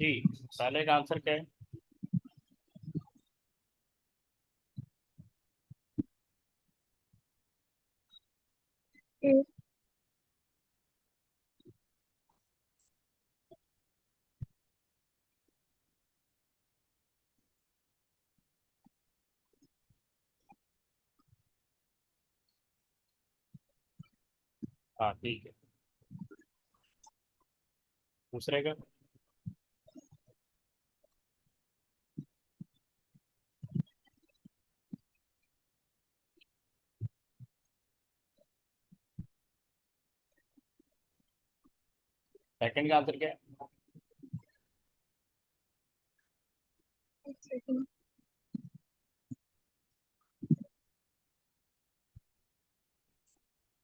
जी, पहले का आंसर क्या है? ए। हाँ ठीक है। दूसरे का? सेकंड का आंसर क्या है? एक सेकंड।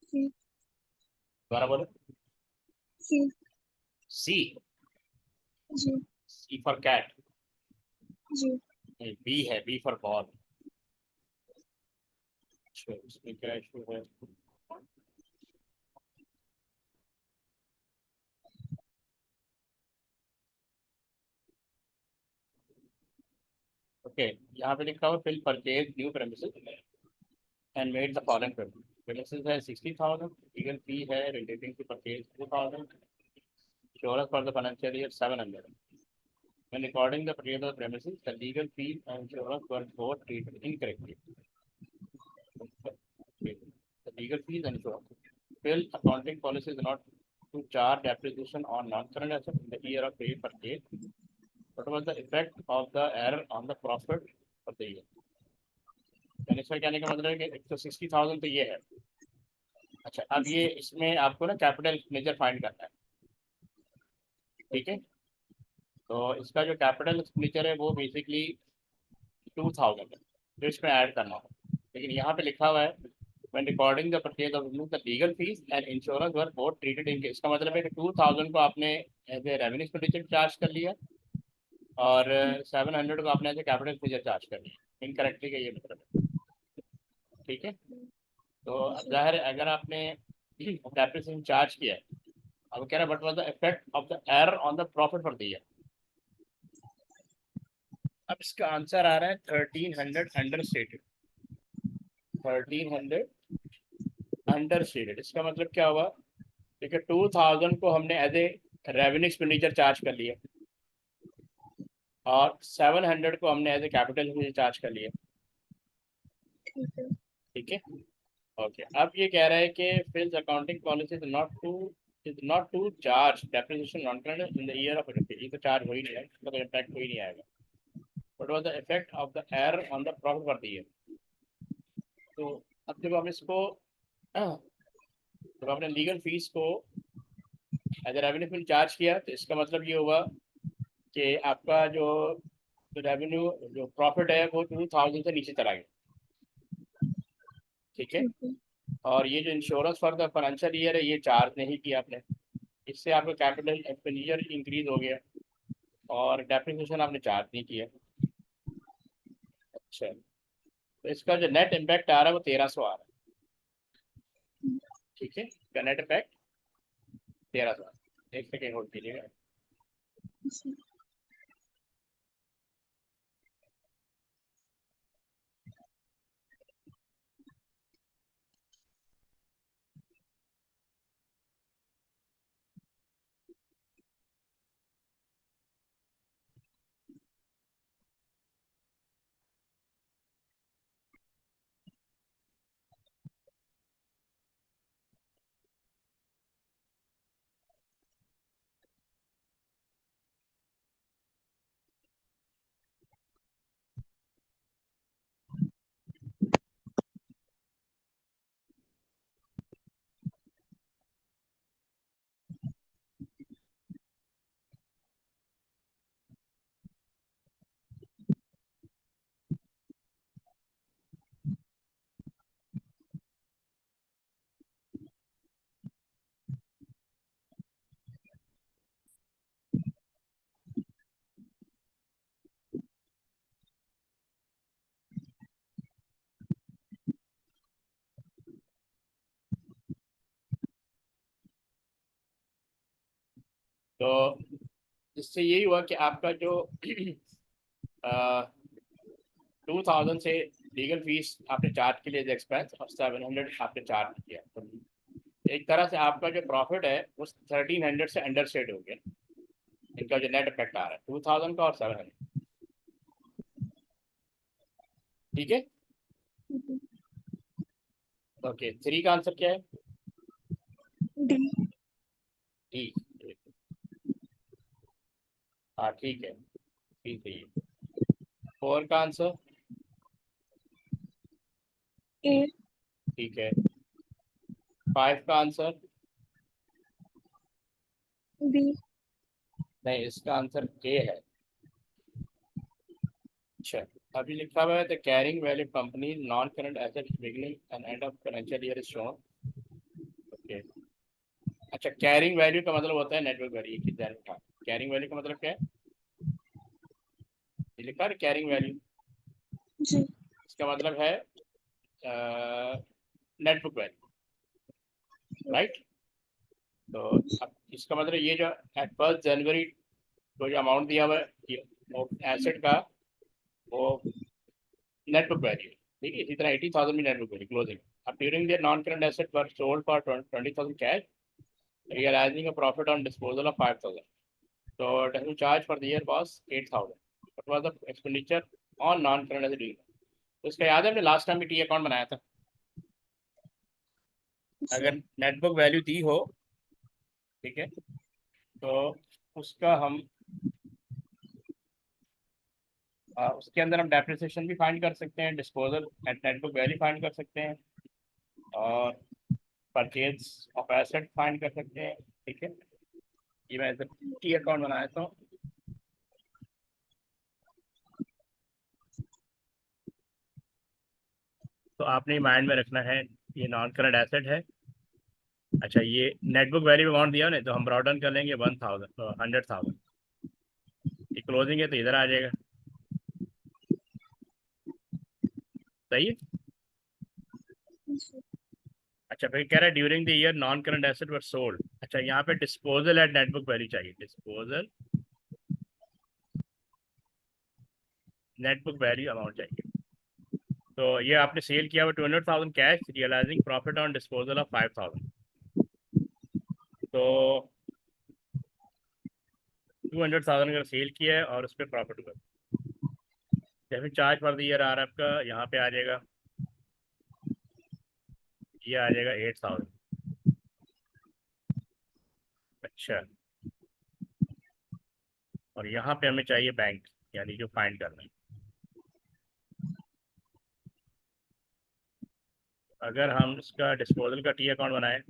सी। दोबारा बोलो। सी। सी? जी। सी फॉर कैट? जी। बी है, बी फॉर बॉल। अच्छा, इसमें क्या इशू है? ओके, यहाँ पे लिखा हुआ Phil purchase new premises and made the following payment. Premises है 60,000, लीगल फी है relating to purchase 2,000, insurance for the financial year 700. When recording the purchase of the premises, the legal fee and insurance were both treated incorrectly. The legal fees and insurance. Bill accounting policy is not to charge depreciation on non-current assets in the year of purchase. What was the effect of the error on the profit of the year? यानी इसमें कहने का मतलब है कि 160,000 तो ये है। अच्छा, अब ये इसमें आपको ना कैपिटल मेजर फाइंड करना है। ठीक है, तो इसका जो कैपिटल एक्सपेंडिचर है वो बेसिकली 2,000 है, जो इसमें ऐड करना हो। लेकिन यहाँ पे लिखा हुआ है when recording the purchase of the legal fees and insurance were both treated in, इसका मतलब है कि 2,000 को आपने as a revenue expenditure charge कर लिया और 700 को आपने as a capital expenditure charge कर लिया इनकरेक्टली का ये मतलब है। ठीक है, तो अब जाहिर है अगर आपने डेप्रिसिएशन चार्ज किया है, अब कह रहा है what was the effect of the error on the profit for the year. अब इसका आंसर आ रहा है 1300 अंडर स्टेटेड। 1300 अंडर स्टेटेड इसका मतलब क्या हुआ? देखिए 2,000 को हमने as a revenue expenditure charge कर लिया और 700 को हमने as a capital expenditure charge कर लिया। ठीक है। ठीक है, ओके। अब ये कह रहा है कि firm's accounting policy is not to charge depreciation non current in the year of ये तो चार्ज हो ही नहीं है, इसका तो इम्पैक्ट हो ही नहीं आएगा। What was the effect of the error on the profit for the year? तो अब जब हम इसको जब आपने लीगल फीस को एज ए रेवेन्यू फिल चार्ज किया तो इसका मतलब ये हुआ कि आपका जो रेवेन्यू जो प्रॉफिट है वो 2,000 से नीचे चला गया। ठीक है, ठीक है। और ये जो insurance for the financial year है ये चार्ज नहीं किया आपने, इससे आपका कैपिटल एक्सपेंडिचर इंक्रीज हो गया और डेप्रिसिएशन आपने चार्ज नहीं किया। अच्छा, तो इसका जो नेट इम्पैक्ट आ रहा है वो 1,300 आ रहा है। ठीक है, इसका नेट इम्पैक्ट 1,300। एक सेकेंड होल्ड कीजिएगा। जी। तो इससे यही हुआ कि आपका जो 2000 से लीगल फीस आपने चार्ज के लिए एक्सपेंस और 700 आपने चार्ज किया, तो एक तरह से आपका जो प्रॉफिट है वो 1300 से अंडर सेड हो गया। इनका जो नेट इफेक्ट आ रहा है 2000 का और 700। ठीक है, ओके। 3 का आंसर क्या है? डी। डी। हाँ ठीक है, ठीक है। 4 का आंसर? ए। ठीक है। 5 का आंसर? बी। नहीं, इसका आंसर ए है। अच्छा, अभी लिखा हुआ है the carrying value company non current asset beginning and end of financial year is shown. Okay. अच्छा, कैरिंग वैल्यू का मतलब होता है नेटवर्क वैल्यू की ध्यान रखा। कैरिंग वैल्यू का मतलब क्या है? ये लिखा है कैरिंग वैल्यू, जी। इसका मतलब है नेटवर्क वैल्यू, राइट। तो अब इसका मतलब ये जो एट 1 जनवरी को जो अमाउंट दिया हुआ है एसेट का, वो नेटवर्क वैल्यू है। ठीक है, इसी तरह 80,000 भी नेटवर्क वैल्यू क्लोजिंग। अब during their non current asset were sold for 20,000 cash, realizing a profit on disposal of 5,000. So total charge for the year was 8,000. What was the expenditure on non-current asset? तो इसका याद है हमने last time भी T account बनाया था। अगर net book value दी हो, ठीक है, तो उसका हम उसके अंदर हम डेप्रिसिएशन भी फाइंड कर सकते हैं, disposal at net book value find कर सकते हैं, और परचेज ऑफ एसेट फाइंड कर सकते हैं। ठीक है, ये मैं टी अकाउंट बनाया था। तो आपने माइंड में रखना है ये नॉन करंट एसेट है। अच्छा, ये नेटबुक वैल्यू अमाउंट दिया ना, तो हम ब्रॉड डाउन कर लेंगे 1000 100,000। ये क्लोजिंग है तो इधर आ जाएगा, सही है। अच्छा, फिर कह रहा है during the year non current asset were sold. अच्छा, यहाँ पे डिस्पोजल एट नेटबुक वैल्यू चाहिए, डिस्पोजल नेटबुक वैल्यू अमाउंट चाहिए। तो ये आपने सेल किया हुआ 200,000 cash, realising profit on disposal of 5,000। तो 200,000 अगर सेल किया है और उस पर प्रॉफिट हुआ, जैसे चार्ज फॉर द ईयर आ रहा है आपका, यहाँ पे आ जाएगा, ये आ जाएगा 8,000। अच्छा, और यहाँ पे हमें चाहिए बैंक, यानी जो फाइंड करना है। अगर हम इसका डिस्पोजल का टी अकाउंट बनाएं,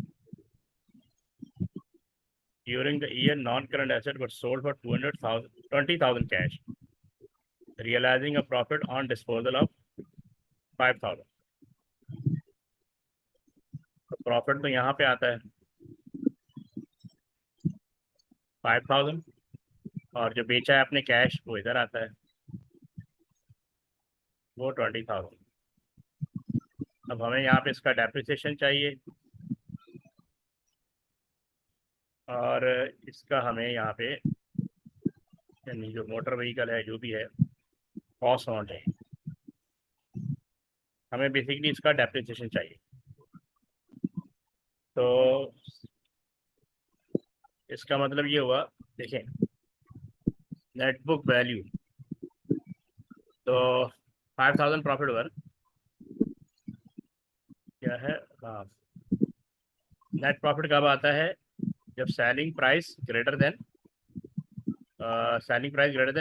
during the year non current asset were sold for 20,000 cash, realising a profit on disposal of 5,000। तो प्रॉफिट तो यहाँ पे आता है 5,000, और जो बेचा है आपने कैश वो इधर आता है, वो 20,000। अब हमें यहाँ पे इसका डेप्रिसिएशन चाहिए, और इसका हमें यहाँ पे, यानी जो मोटर व्हीकल है जो भी है, कॉस्ट अमाउंट है, हमें बेसिकली इसका डेप्रिसिएशन चाहिए। तो इसका मतलब ये हुआ, देखें, नेटबुक वैल्यू तो 5,000 प्रॉफिट हुआ ना? क्या है, हाँ, नेट प्रॉफिट कब आता है? जब selling price greater than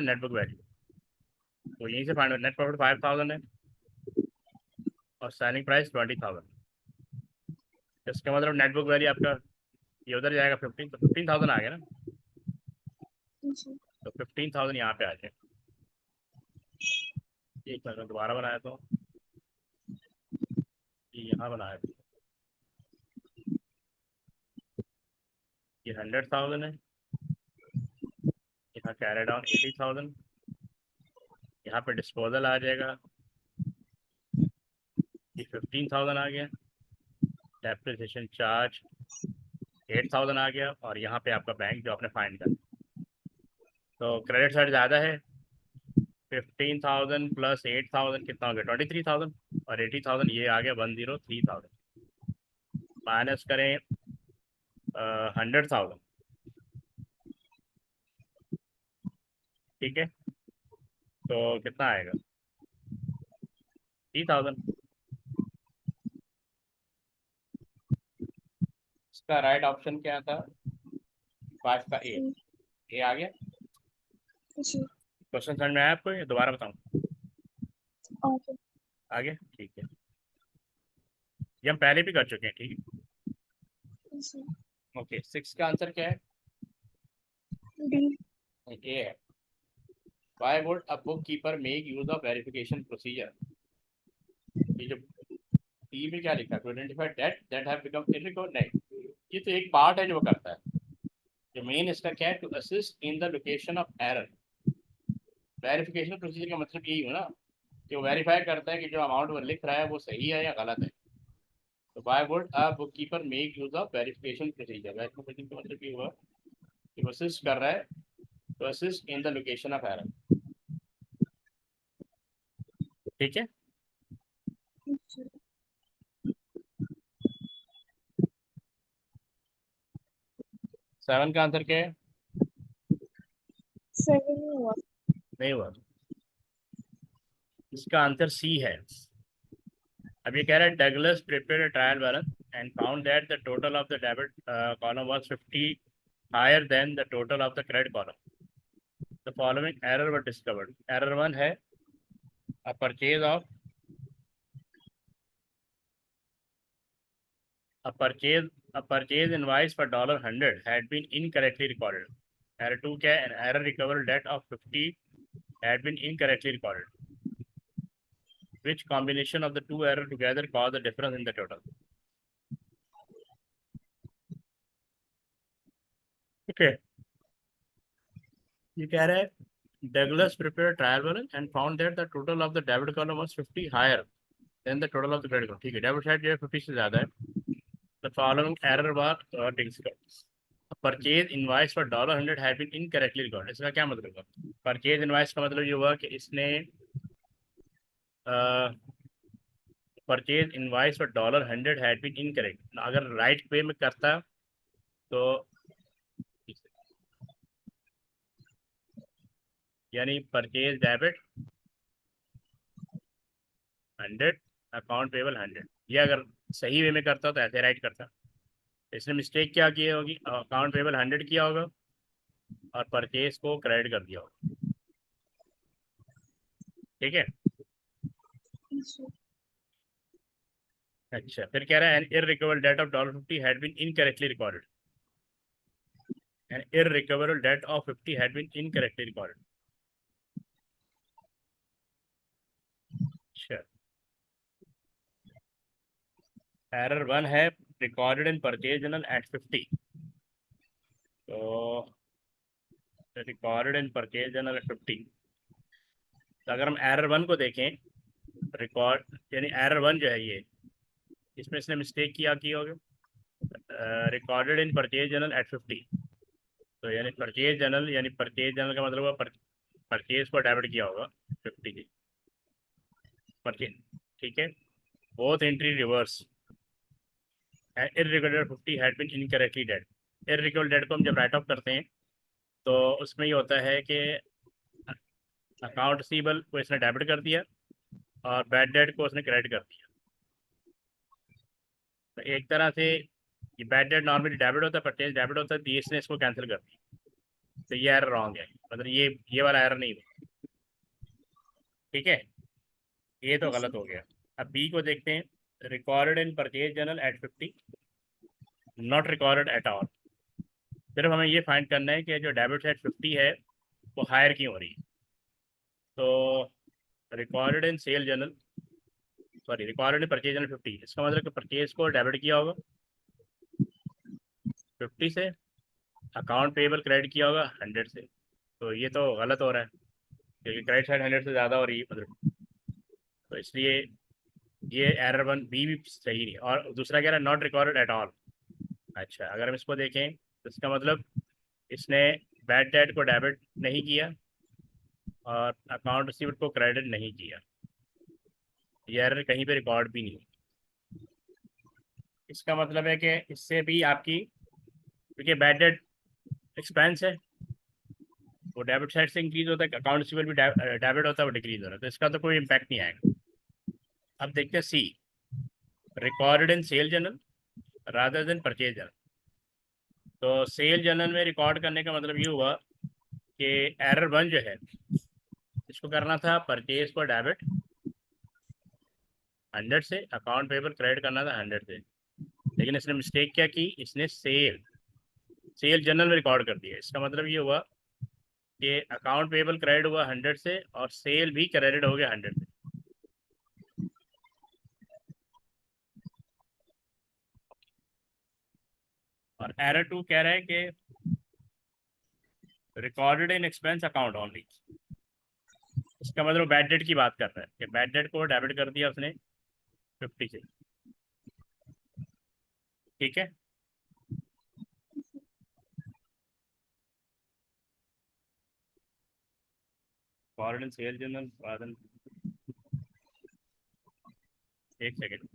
net book value. तो यहीं से फाइंड, नेट प्रॉफिट 5,000 है और सेलिंग प्राइस 20,000। इसका मतलब नेटबुक वैल्यू आपका ये उधर जाएगा 15, तो 15,000 आ गया ना। तो 15,000 यहाँ पे आ जाए। एक मिनट दोबारा बनाया तो ये यहाँ बनाया था, ये 100,000 है, यहाँ कैरी डाउन 80,000, यहाँ पे डिस्पोजल आ जाएगा, ये 15,000 आ गया, डेप्रिसिएशन चार्ज 8,000 आ गया, और यहाँ पे आपका बैंक जो आपने फाइंड कर, तो क्रेडिट साइड ज़्यादा है, 15,000 प्लस 8,000 कितना हो गया, 23,000, और 80,000 ये आ गया 103,000, माइनस करें 100,000, ठीक है, तो कितना आएगा 3,000। इसका राइट ऑप्शन क्या था, 5 का ए, जी ए आ गया। जी क्वेश्चन समझ में आया आपको, ये दोबारा बताऊँ, ओके आ गया, ठीक है, ये हम पहले भी कर चुके हैं, ठीक जी है। ओके, 6 का आंसर क्या है, डी ए है। Why would a bookkeeper make use of verification procedure? ये जो टी में क्या लिखा है, to identify debt that have become irrecoverable, नहीं, ये तो एक पार्ट है जो वो करता है, जो मेन इसका क्या है, to assist in the location of error. Verification procedure का मतलब यही हो ना, कि वो वेरीफाई करता है कि जो अमाउंट वो लिख रहा है वो सही है या गलत है। तो why would a bookkeeper make use of verification procedure, verification का मतलब ये हुआ कि वो असिस्ट कर रहा है, to assist in the location of error, ठीक है। जी 7 का आंसर क्या है, 7 ही हुआ नहीं हुआ, इसका आंसर सी है। अब ये कह रहा है Douglas prepared a trial balance and found that the total of the debit column was 50 higher than the total of the credit column, the following error were discovered. Error 1 है a purchase of a purchase invoice for $100 had been incorrectly recorded. Error 2 क्या है, an error recovered debt of 50 had been incorrectly recorded. Which combination of the two errors together caused the difference in the total? Okay, ये कह रहा है Douglas prepared trial balance and found that the total of the debit column was 50 higher than the total of the credit column. ठीक है, debit side जो है 50 से ज़्यादा है। The following error was purchase invoice for $100 had been incorrectly record. इसका क्या मतलब हुआ, परचेज इनवाइस का मतलब ये हुआ कि इसने purchase invoice for $100 had been incorrect, अगर राइट वे में करता तो, यानी परचेज डेबिट 100, अकाउंट पेबल 100, ये अगर सही वे में करता तो ऐसे राइट करता। इसने मिस्टेक क्या की होगी, अकाउंट पेबल 100 किया होगा और परचेज को क्रेडिट कर दिया होगा, ठीक है। जी अच्छा, फिर कह रहा है an irrecoverable debt of $50 had been incorrectly recorded, an irrecoverable debt of 50 had been incorrectly recorded. अच्छा, एरर 1 है recorded in purchase journal at 50, तो recorded in purchase journal at 50, तो अगर हम एरर 1 को देखें, रिकॉर्ड यानी एरर 1 जो है ये, इसमें इसने मिस्टेक किया की होगी, recorded in purchase journal at 50, तो यानी परचेज जर्नल, यानी परचेज जर्नल का मतलब हुआ परचेज को डेबिट किया होगा 50 की परचेज, ठीक है। Both entry reverse, irrecoverable 50 had been incorrectly debt. Irrecoverable debt को हम जब राइट ऑफ करते हैं तो उसमें ये होता है कि अकाउंट रिसीवेबल को इसने डेबिट कर दिया और बैड डेट को उसने क्रेडिट कर दिया। तो एक तरह से ये बैड डेट नॉर्मली डेबिट होता है, परचेज डेबिट होता है, तो इसने इसको कैंसिल कर दिया, तो ये एरर रॉन्ग है, मतलब ये वाला एरर नहीं हुआ, ठीक है, ये तो गलत हो गया। अब बी को देखते हैं, recorded in purchase journal at 50, not recorded at all. सिर्फ हमें ये फाइंड करना है कि जो डेबिट एट 50 है वो हायर क्यों हो रही है। तो recorded in sale journal, sorry recorded in purchase journal 50, इसका मतलब कि परचेज को डेबिट किया होगा 50 से, अकाउंट पेबल क्रेडिट किया होगा 100 से, तो ये तो गलत हो रहा है क्योंकि क्रेडिट साइड 100 से ज़्यादा हो रही है, मतलब तो इसलिए ये एरर 1 बी भी सही नहीं। और दूसरा कह रहा है नॉट रिकॉर्डेड एट ऑल। अच्छा, अगर हम इसको देखें तो इसका मतलब इसने बैड डेट को डेबिट नहीं किया और अकाउंट रिसीव्ड को क्रेडिट नहीं किया, ये एरर कहीं पे रिकॉर्ड भी नहीं। इसका मतलब है कि इससे भी आपकी, क्योंकि बैड डेट एक्सपेंस है, वो डेबिट साइड से इंक्रीज होता है, अकाउंट रिसीवेबल भी डेबिट होता है, वो डिक्रीज हो रहा है, तो इसका तो कोई इम्पैक्ट नहीं आएगा। अब देखते हैं C, recorded in sale journal rather than purchase journal. तो सेल जर्नल में रिकॉर्ड करने का मतलब ये हुआ कि एरर 1 जो है, इसको करना था परचेज को डेबिट 100 से, अकाउंट पेबल क्रेडिट करना था 100 से, लेकिन इसने मिस्टेक क्या की, इसने सेल जर्नल में रिकॉर्ड कर दिया। इसका मतलब ये हुआ कि अकाउंट पेबल क्रेडिट हुआ 100 से और सेल भी क्रेडिट हो गया 100 से। और एरर 2 कह रहा है कि रिकॉर्डेड इन एक्सपेंस अकाउंट ओनली। इसका मतलब बैड डेट की बात कर रहा है कि बैड डेट को डेबिट कर दिया उसने 50 से, ठीक है। फॉरेन सेल जर्नल, एक सेकेंड।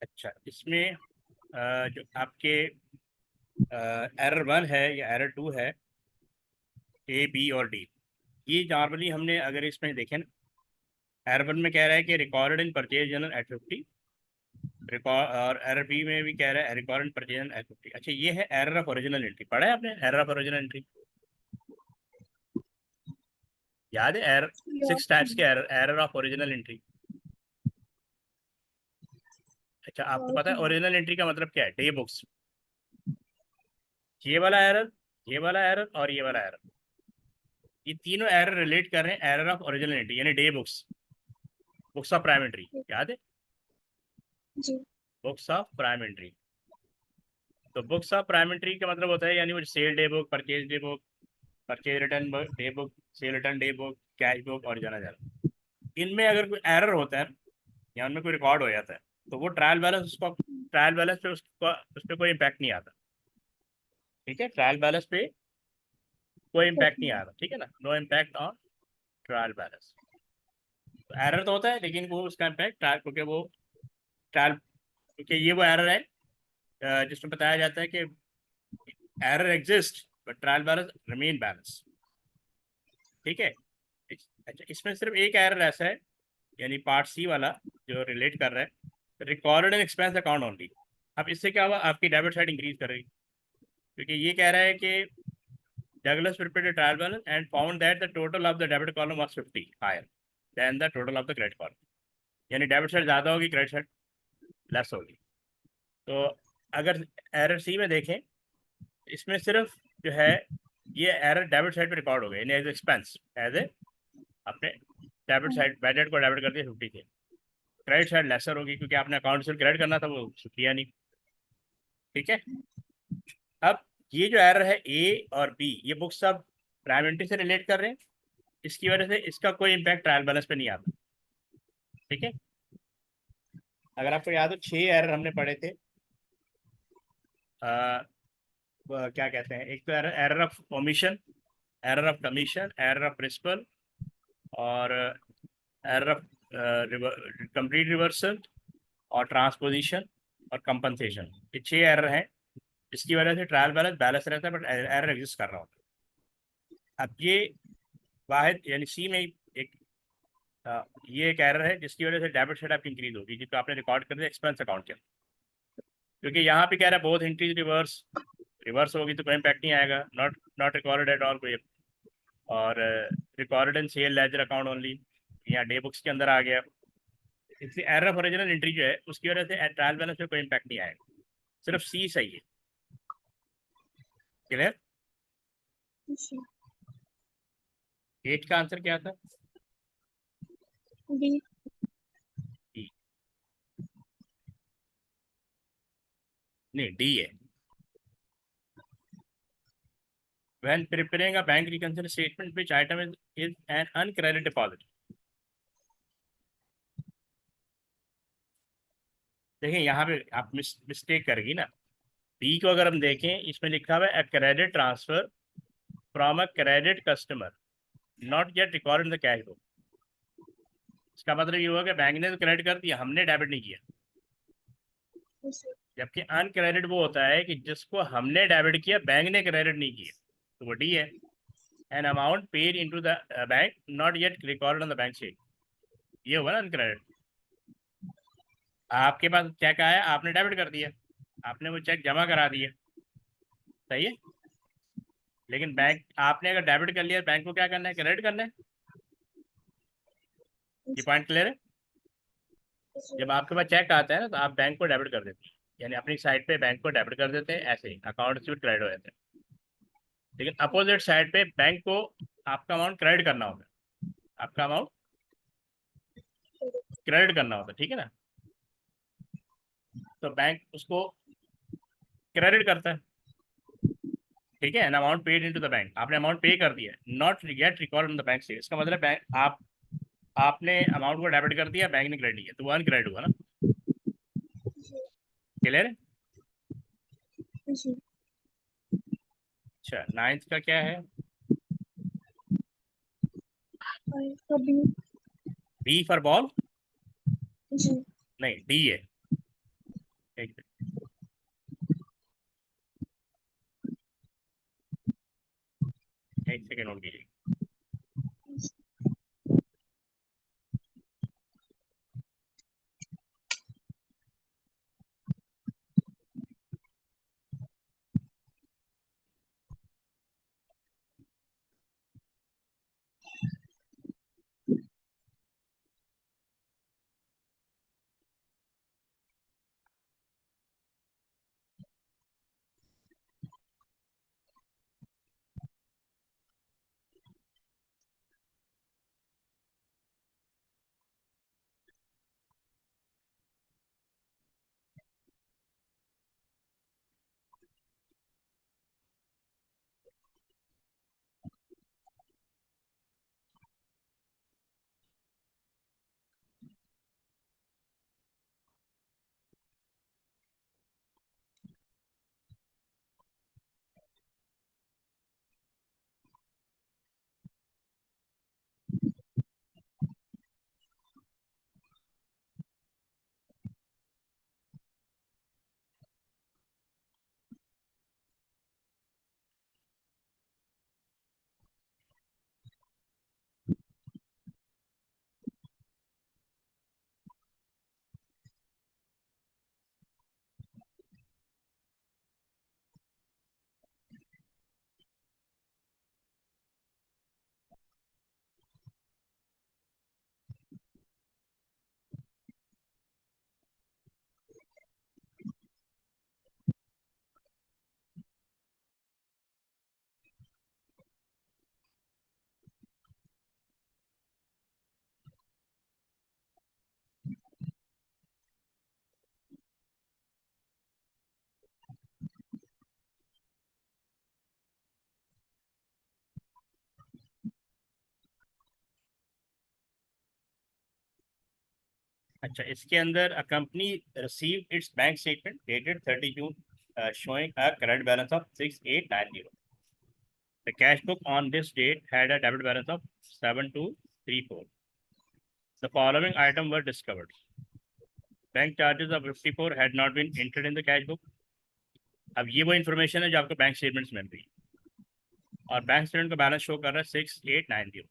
अच्छा, इसमें जो आपके एरर 1 है या एरर 2 है, ए बी और डी, ये नॉर्मली हमने अगर इसमें देखें ना, एरर 1 में कह रहा है कि recorded in purchase journal at 50, record, और एरर बी में भी कह रहा है record in purchase journal at 50। अच्छा, ये है एरर ऑफ ओरिजिनल एंट्री, पढ़ा है आपने एरर ऑफ ओरिजिनल एंट्री? याद है एरर, Yeah. 6 टाइप्स के error, error of original entry. अच्छा, आपको पता है ओरिजिनल एंट्री का मतलब क्या है? डे बुक्स, ये वाला एरर, ये वाला एरर और ये वाला एरर, ये तीनों एरर रिलेट कर रहे हैं एरर ऑफ ओरिजिनल एंट्री, यानी day books, books of prime entry, याद है? जी। Books of prime entry. तो बुक्स ऑफ प्राइम एंट्री का मतलब होता है यानी वो sale day book, purchase day book, purchase return day book, sale return day book, cash book और जना जना। इनमें अगर कोई एरर होता है या उनमें कोई रिकॉर्ड हो जाता है तो वो ट्रायल बैलेंस, उसको ट्रायल बैलेंस पे उसका उस पर कोई इम्पैक्ट नहीं आता। ठीक है, ट्रायल बैलेंस पे कोई इम्पैक्ट नहीं ओके। आता, ठीक है ना, no impact on trial balance. Error तो होता है लेकिन वो उसका इम्पैक्ट ट्रायल, क्योंकि वो ट्रायल, क्योंकि ये वो एरर है जिसमें बताया जाता है कि error exist but trial balance remain balance. ठीक है। अच्छा, इसमें सिर्फ एक एरर ऐसा है, यानी पार्ट सी वाला जो रिलेट कर रहा है recorded and expense account only. अब इससे क्या हुआ, आपकी डेबिट साइड इंक्रीज कर रही, क्योंकि ये कह रहा है कि Douglas prepared a trial balance and found that the total of the debit column was 50 higher than the total of the credit column। यानी डेबिट साइड ज़्यादा होगी, क्रेडिट साइड लेस होगी। तो अगर एरर सी में देखें, इसमें सिर्फ जो है ये एरर डेबिट साइड पे रिकॉर्ड हो गया, यानी एज एक्सपेंस, एज ए अपने डेबिट साइड बैडेड को डेबिट कर दिया 50 थे। क्रेडिट साइड लेसर होगी क्योंकि आपने अकाउंट से क्रेडिट करना था, वो किया नहीं। ठीक है। अब ये जो एरर है ए और बी, ये बुक सब प्राइम एंट्री से रिलेट कर रहे हैं, इसकी वजह से इसका कोई इम्पैक्ट ट्रायल बैलेंस पे नहीं आता। ठीक है। अगर आपको याद हो 6 एरर हमने पढ़े थे। क्या कहते हैं, एक तो error, error of omission, error of commission, error of principle, और एरर ऑफ कंप्लीट रिवर्सल, और ट्रांसपोजिशन, और कंपनसेशन। ये 6 एरर हैं जिसकी वजह से ट्रायल बैलेंस बैलेंस रहता है बट एरर एग्जिस्ट कर रहा होता है। अब ये वाहिद यानी सी में एक ये एक एरर है जिसकी वजह से डेबिट साइड आपकी इंक्रीज होगी, जिसको आपने रिकॉर्ड कर दिया एक्सपेंस अकाउंट के, क्योंकि यहाँ पे कह रहा है बहुत इंक्रीज रिवर्स, रिवर्स होगी तो कोई इम्पैक्ट नहीं आएगा, not not recorded at all कोई। और recorded in sale ledger account only, यहाँ डे बुक्स के अंदर आ गया। इसलिए एरर ऑफ ओरिजिनल एंट्री जो है उसकी वजह से ट्रायल बैलेंस में कोई इम्पैक्ट नहीं आएगा, सिर्फ सी सही है। क्लियर। जी। 8 का आंसर क्या था? बी। डी। नहीं, डी है। When preparing a bank reconciliation statement, which item is an uncredited deposit? देखिए यहाँ पे आप मिस्टेक करेगी ना। बी को अगर हम देखें, इसमें लिखा हुआ है credit transfer from a credit customer not yet record in the cash book. इसका मतलब ये हुआ कि बैंक ने तो क्रेडिट कर दिया, हमने डेबिट नहीं किया। जबकि अनक्रेडिट वो होता है कि जिसको हमने डेबिट किया, बैंक ने क्रेडिट नहीं किया, तो वो डी है। An amount paid into the bank not yet record on the bank sheet, ये हुआ ना अनक्रेडिट। आपके पास चेक आया, आपने डेबिट कर दिया, आपने वो चेक जमा करा दिया, सही है। लेकिन बैंक, आपने अगर डेबिट कर लिया, बैंक को क्या करना है, क्रेडिट करना है। ये पॉइंट क्लियर है। जब आपके पास चेक आता है ना तो आप बैंक को डेबिट कर देते हैं, यानी अपनी साइड पे बैंक को डेबिट कर देते हैं, ऐसे ही अकाउंट से क्रेडिट हो जाते हैं। लेकिन अपोजिट साइड पे बैंक को आपका अमाउंट क्रेडिट करना होगा, आपका अमाउंट क्रेडिट करना होता है, ठीक है ना। तो बैंक उसको क्रेडिट करता है, ठीक है, an amount paid into the bank, आपने अमाउंट पे कर दिया, not gate record in the bank से, इसका मतलब बैंक आपने अमाउंट को डेबिट कर दिया, बैंक ने क्रेडिट किया, तो वो अनक्रेडिट हुआ ना। क्लियर है। जी। अच्छा, 9th का क्या है? बी। B for ball. जी। नहीं, डी है। एक एक सेकेंड नोट कीजिए। अच्छा, इसके अंदर a company receive it's bank statement dated 30 June showing a credit balance of 6890. The cash book on this date had a debit balance of 7234. The following items were discovered. Bank charges of 54 had not been entered in the cash book. अब ये वो information है जो आपको bank statements मिल रही है और bank statement का बैलेंस शो कर रहा है 6890.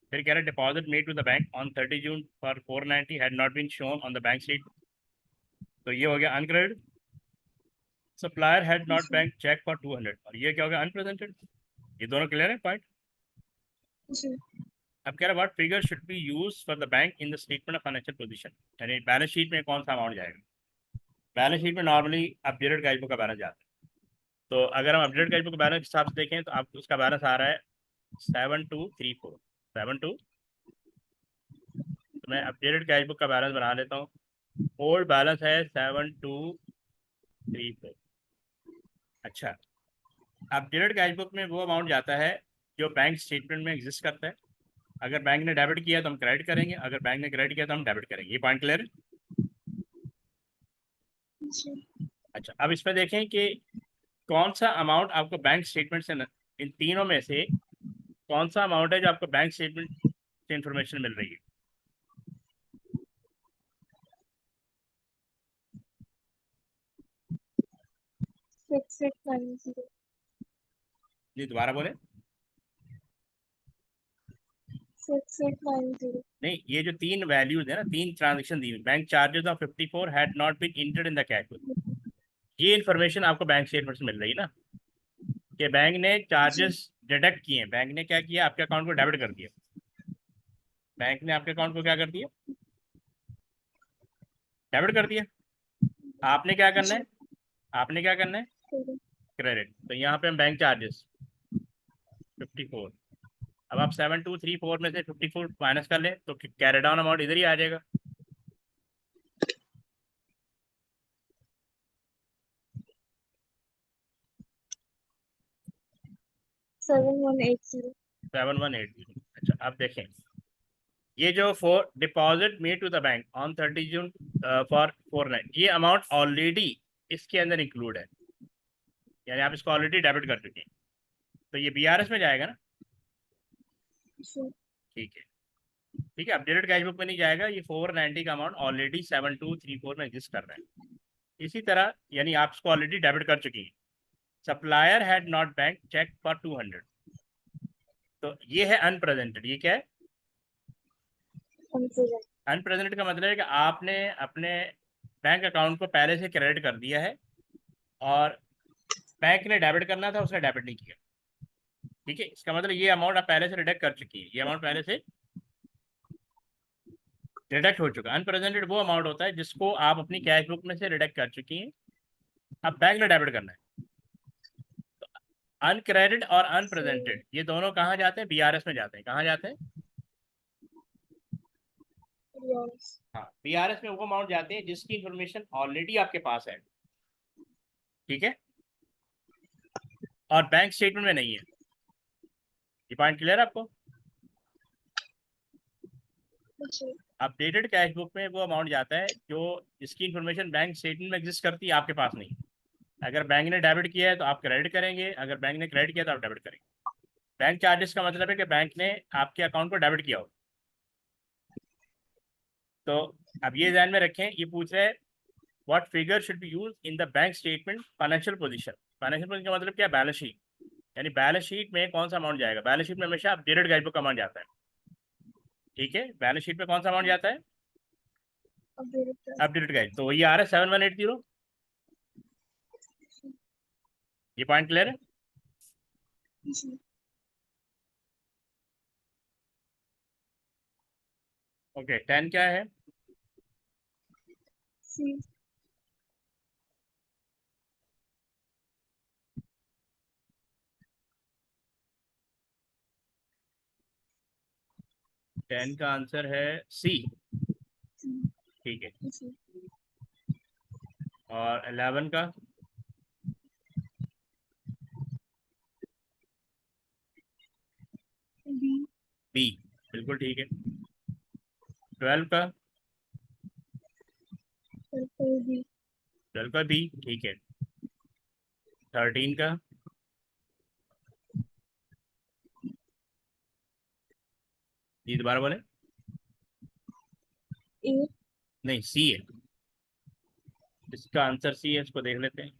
फिर कह रहा है deposit made to the bank on 30 June for 490 had not been shown on the bank state. तो ये हो गया uncredited. Supplier had not bank cheque for 200 और ये क्या हो गया अनप्रेजेंटेड. ये दोनों क्लियर है पॉइंट. जी. अब कह रहा है what figure should be use for the bank in the statement of financial position. यानी बैलेंस शीट में कौन सा अमाउंट जाएगा. बैलेंस शीट में नॉर्मली अपडेटेड कैश बुक का बैलेंस जाता है. तो अगर हम अपडेटेड कैश बुक का बैलेंस के हिसाब से देखें तो आप उसका बैलेंस आ रहा है 7234. 72. तो मैं अपडेटेड कैश बुक का बैलेंस बना लेता हूँ. ओल्ड बैलेंस है 7234. अच्छा, अपडेटेड कैश बुक में वो अमाउंट जाता है जो बैंक स्टेटमेंट में एग्जिस्ट करता है. अगर बैंक ने डेबिट किया तो हम क्रेडिट करेंगे, अगर बैंक ने क्रेडिट किया तो हम डेबिट करेंगे. ये पॉइंट क्लियर है. जी. अच्छा, अब इसमें देखें कि कौन सा अमाउंट आपको बैंक स्टेटमेंट से इन तीनों में से कौन सा अमाउंट है जो आपको बैंक स्टेटमेंट से इंफॉर्मेशन मिल रही है. 6890. जी दोबारा बोले. 6890. नहीं, ये जो तीन वैल्यूज है ना, तीन ट्रांजेक्शन दी हुई. Bank charges of 54 had not been entered in the cash book. ये इन्फॉर्मेशन आपको बैंक स्टेटमेंट से मिल रही है ना कि बैंक ने चार्जेस डिडक्ट किए हैं. बैंक ने क्या किया, आपके अकाउंट को डेबिट कर दिया. बैंक ने आपके अकाउंट को क्या कर दिया, डेबिट कर दिया. आपने क्या करना है, आपने क्या करना है, क्रेडिट. तो यहाँ पे हम बैंक चार्जेस 54. अब आप 7234 में से 54 माइनस कर लें तो कैरी डाउन अमाउंट इधर ही आ जाएगा. 7180. 7180. अच्छा, अब देखें ये जो for deposit made to the bank on 30 June for 49, ये अमाउंट ऑलरेडी इसके अंदर इंक्लूड है. यानी आप इसको ऑलरेडी डेबिट कर चुके हैं. तो ये बीआरएस में जाएगा ना. जी. ठीक है, ठीक है. अपडेटेड कैश बुक में नहीं जाएगा. ये 490 का अमाउंट ऑलरेडी 7234 में एग्जिस्ट कर रहा है. इसी तरह यानी आप इसको ऑलरेडी डेबिट कर चुकी हैं. Supplier had not bank cheque for 200. तो ये है अनप्रेजेंटेड. ये क्या है, Unpresent. अनप्रेजेंटेड का मतलब है कि आपने अपने बैंक अकाउंट को पहले से क्रेडिट कर दिया है और बैंक ने डेबिट करना था, उसने डेबिट नहीं किया. ठीक है, इसका मतलब ये अमाउंट आप पहले से डिडक्ट कर चुकी है. ये अमाउंट पहले से डिडक्ट हो चुका. अनप्रेजेंटेड वो अमाउंट होता है जिसको आप अपनी कैश बुक में से डिडक्ट कर चुकी हैं, अब बैंक ने डेबिट करना है. अनक्रेडिट और अनप्रेजेंटेड ये दोनों कहाँ जाते हैं, बीआरएस में जाते हैं. कहाँ जाते हैं, Yes. हाँ बीआरएस में वो अमाउंट जाते हैं जिसकी इंफॉर्मेशन ऑलरेडी आपके पास है. ठीक है, और बैंक स्टेटमेंट में नहीं है. ये पॉइंट क्लियर है आपको. जी. अपडेटेड कैश बुक में वो अमाउंट जाता है जो जिसकी इंफॉर्मेशन बैंक स्टेटमेंट में एग्जिस्ट करती है, आपके पास नहीं. अगर बैंक ने डेबिट किया है तो आप क्रेडिट करेंगे, अगर बैंक ने क्रेडिट किया तो आप डेबिट करेंगे. बैंक चार्जेस का मतलब है कि बैंक ने आपके अकाउंट को डेबिट किया हो. तो अब ये ध्यान में रखें, ये पूछ रहे हैं what figure should be use in the bank statement financial position. Financial position का मतलब क्या है, बैलेंस शीट. यानी बैलेंस शीट में कौन सा अमाउंट जाएगा. बैलेंस शीट में हमेशा अपडेटेड कैश बुक का अमाउंट जाता है. ठीक है, बैलेंस शीट में कौन सा अमाउंट जाता है, Updated. Updated cash. तो ये आ रहा है 7180. ये पॉइंट क्लियर है. जी. ओके, 10 क्या है, C. 10 का आंसर है सी. C. ठीक है, C. और 11 का B. बी. बिल्कुल ठीक है. 12 का बी। 12 का बी, ठीक है। 13 का ये दोबारा बोले। ए। नहीं, सी है। इसका आंसर सी है, इसको देख लेते हैं।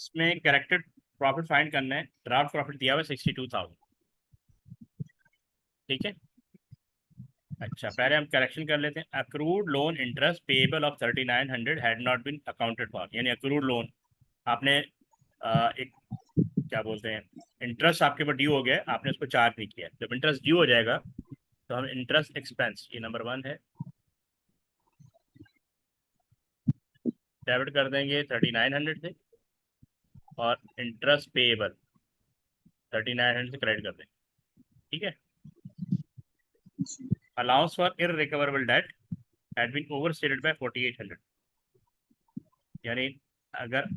इसमें करेक्टेड प्रॉफिट फाइंड करना है। ड्राफ्ट प्रॉफिट दिया हुआ है 62,000। ठीक है। अच्छा, पहले हम करेक्शन कर लेते हैं। Accrued loan interest payable of 3900 had not been accounted for, यानी अक्रूड लोन आपने एक क्या बोलते हैं, इंटरेस्ट आपके ऊपर ड्यू हो गया है, आपने उसको चार्ज नहीं किया। जब इंटरेस्ट ड्यू हो जाएगा तो हम इंटरेस्ट एक्सपेंस, ये नंबर 1 है, डेबिट कर देंगे 3900 से, और इंटरेस्ट पेएबल 3900 से क्रेडिट कर देंगे। ठीक है। Allowance for irrecoverable debt had been overstated by 4800, यानी अगर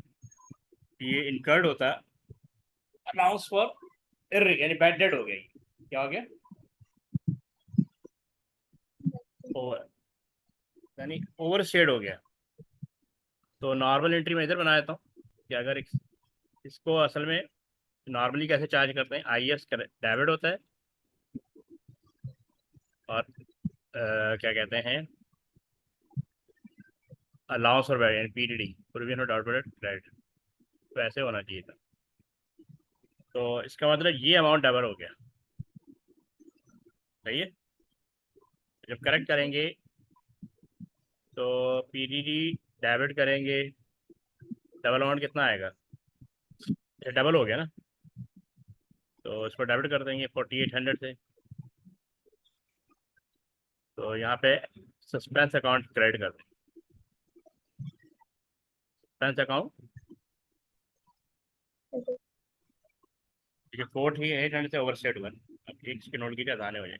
ये इनकर्ड होता, अलाउंस फॉर यानी बैड डेट हो गया, क्या हो गया, ओवर, यानी ओवरस्टेड हो गया। तो नॉर्मल एंट्री में इधर बना देता हूँ कि अगर इसको असल में नॉर्मली कैसे चार्ज करते हैं, आई एस डेबिट होता है, और क्या कहते हैं, अलाउंस फॉर यानी P D D, provision for doubtful credit, तो ऐसे होना चाहिए था। तो इसका मतलब ये अमाउंट डबल हो गया। सही है। जब करेक्ट करेंगे तो पी डी डी डेबिट करेंगे, डबल अमाउंट कितना आएगा, ये डबल हो गया ना, तो इसको डेबिट कर देंगे 4800 से। तो यहाँ पे सस्पेंस अकाउंट क्रेडिट कर देंगे, सस्पेंस अकाउंट, ठीक है। 4800 से ओवरस्टेट हुआ। अब एक इसके नोट कीजिए, आसानी हो जाए।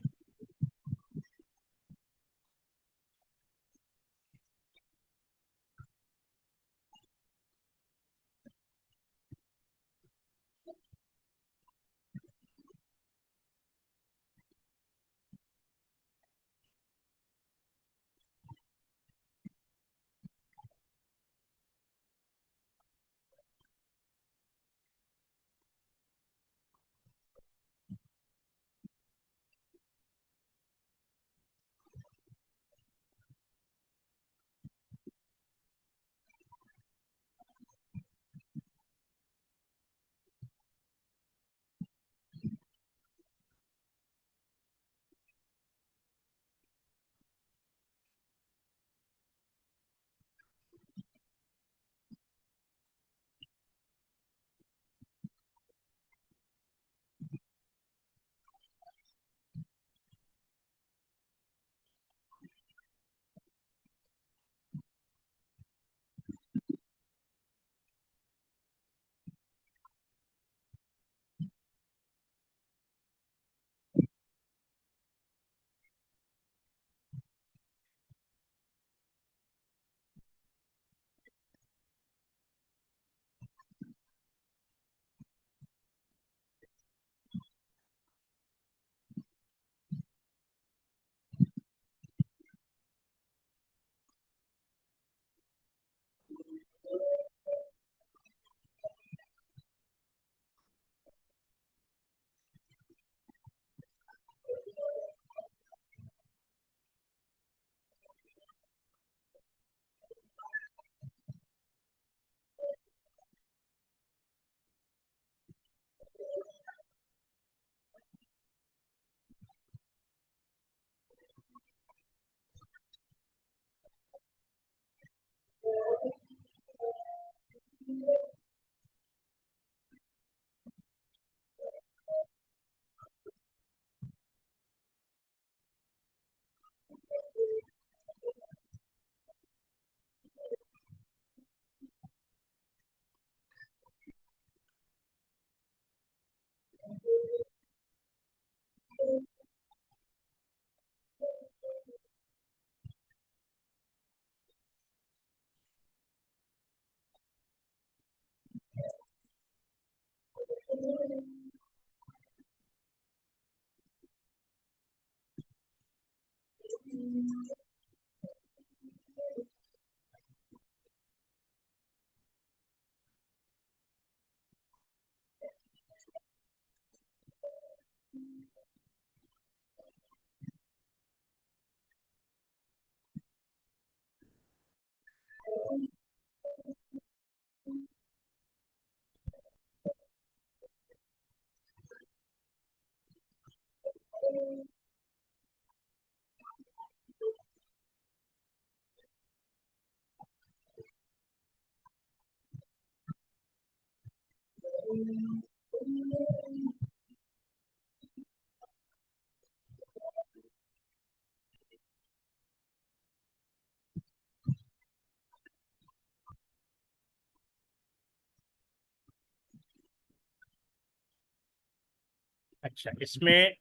अच्छा, इसमें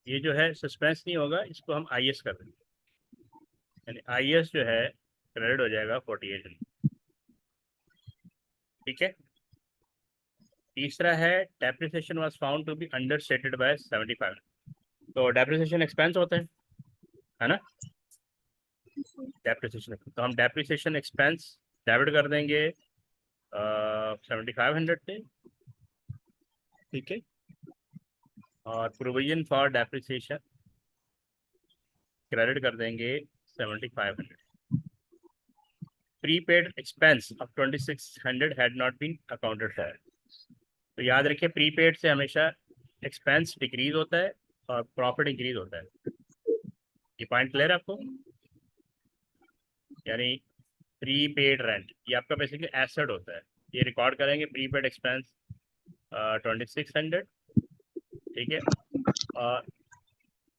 ये जो है सस्पेंस नहीं होगा, इसको हम आई एस कर देंगे, यानी आई एस जो है क्रेडिट हो जाएगा 4800। ठीक है। तीसरा है depreciation was found to be understated by 75। तो डेप्रिसिएशन एक्सपेंस होते हैं, है ना। डेप्रिसिएशन, तो हम डेप्रिसिएशन एक्सपेंस डेबिट कर देंगे 7500 से। ठीक है। और प्रोविजन फॉर डेप्रिसिएशन क्रेडिट कर देंगे 7500। Prepaid expense of 2600 had not been accounted for. तो याद रखिए, प्रीपेड से हमेशा एक्सपेंस डिक्रीज होता है और प्रॉफिट इंक्रीज होता है। ये पॉइंट क्लियर है आपको। यानी प्रीपेड रेंट ये आपका बेसिकली एसेट होता है, ये रिकॉर्ड करेंगे प्रीपेड एक्सपेंस 2600। ठीक है। और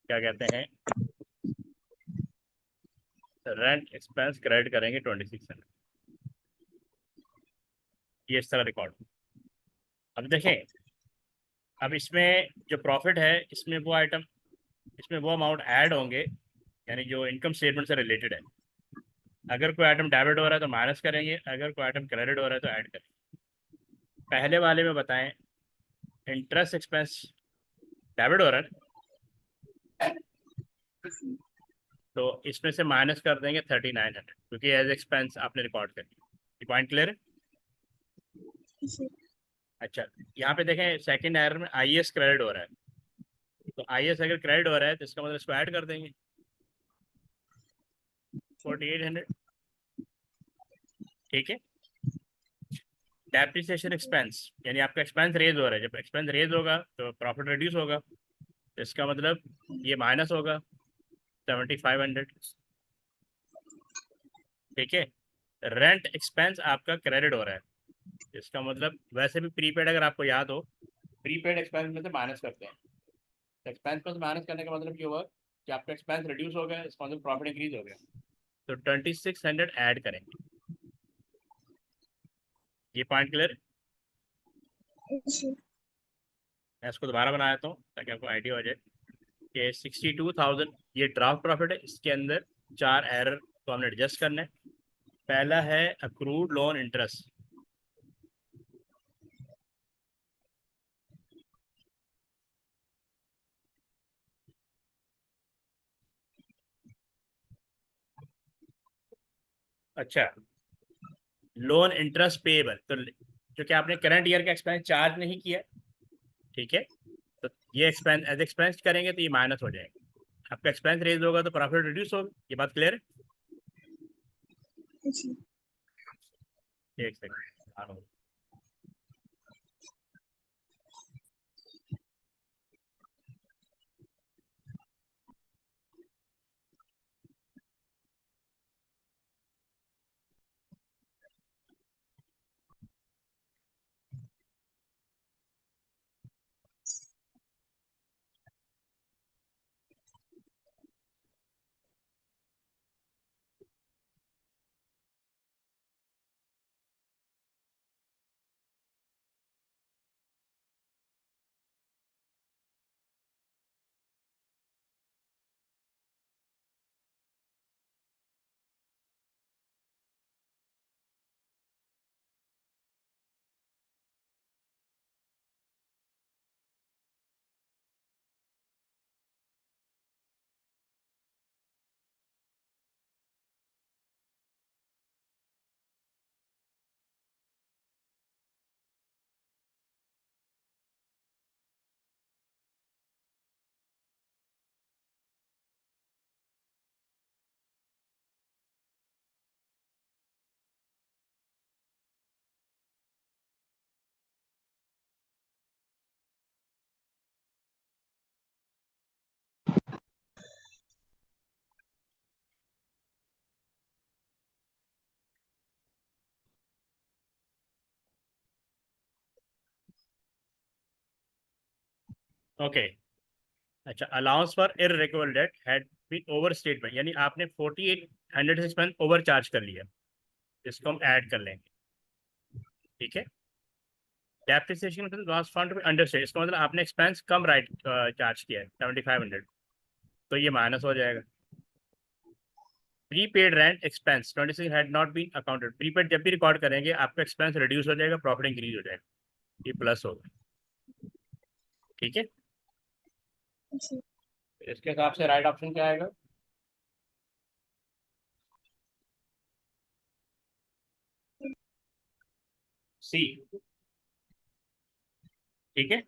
क्या कहते हैं, रेंट एक्सपेंस क्रेडिट करेंगे 2600। ये इस तरह रिकॉर्ड। अब देखें, अब इसमें जो प्रॉफिट है, इसमें वो आइटम, इसमें वो अमाउंट ऐड होंगे, यानी जो इनकम स्टेटमेंट से रिलेटेड है। अगर कोई आइटम डेबिट हो रहा है तो माइनस करेंगे, अगर कोई आइटम क्रेडिट हो रहा है तो ऐड करेंगे। पहले वाले में बताएं, इंटरेस्ट एक्सपेंस डेबिट हो रहा है, तो इसमें से माइनस कर देंगे 3900, क्योंकि एज एक्सपेंस आपने रिकॉर्ड कर दिया। ये पॉइंट क्लियर है। अच्छा, यहाँ पे देखें सेकंड एरर में आई एस क्रेडिट हो रहा है, तो आई एस अगर क्रेडिट हो रहा है तो इसका मतलब इसको ऐड कर देंगे 4800। ठीक है। डेप्रिसिएशन एक्सपेंस, यानी आपका एक्सपेंस रेज हो रहा है, जब एक्सपेंस रेज होगा तो प्रॉफिट रिड्यूस होगा, तो इसका मतलब ये माइनस होगा 7500। ठीक है। रेंट एक्सपेंस आपका क्रेडिट हो रहा है, इसका मतलब वैसे भी प्रीपेड, अगर आपको याद हो, प्रीपेड एक्सपेंस में से माइनस करते हैं। एक्सपेंस में से माइनस करने का मतलब ये हुआ कि आपका एक्सपेंस रिड्यूस हो गया, इसका मतलब प्रॉफिट इंक्रीज हो गया, तो 2600 ऐड करेंगे। ये पॉइंट क्लियर। मैं इसको दोबारा बना देता हूँ ताकि आपको आइडिया हो जाए कि 62,000 ये ड्राफ्ट प्रॉफिट है, इसके अंदर 4 एरर को हमने एडजस्ट करना है। पहला है अक्रूड लोन इंटरेस्ट। अच्छा, लोन इंटरेस्ट पेएबल, तो जो कि आपने करंट ईयर का एक्सपेंस चार्ज नहीं किया, ठीक है, तो ये एक्सपेंस एज एक्सपेंस करेंगे तो ये माइनस हो जाएगा। आपका एक्सपेंस रेज होगा तो प्रॉफिट रिड्यूस होगा। ये बात क्लियर है। एक सेकंड। ओके। अच्छा, allowance for irrecoverable debt had been over statement, यानी आपने 4800 एक्सपेंस ओवर चार्ज कर लिया, इसको हम ऐड कर लेंगे। ठीक है। डेप्रिसिएशन मतलब लॉस फंड अंडर स्टेट, इसका मतलब आपने एक्सपेंस कम राइट चार्ज किया है 7500, तो ये माइनस हो जाएगा। Prepaid rent expense 26 had not been accounted, prepaid जब भी रिकॉर्ड करेंगे आपका एक्सपेंस रिड्यूस हो जाएगा, प्रॉफिट इंक्रीज हो जाएगा, ये प्लस होगा। ठीक है। जी, इसके हिसाब से राइट ऑप्शन क्या आएगा? सी। ठीक है,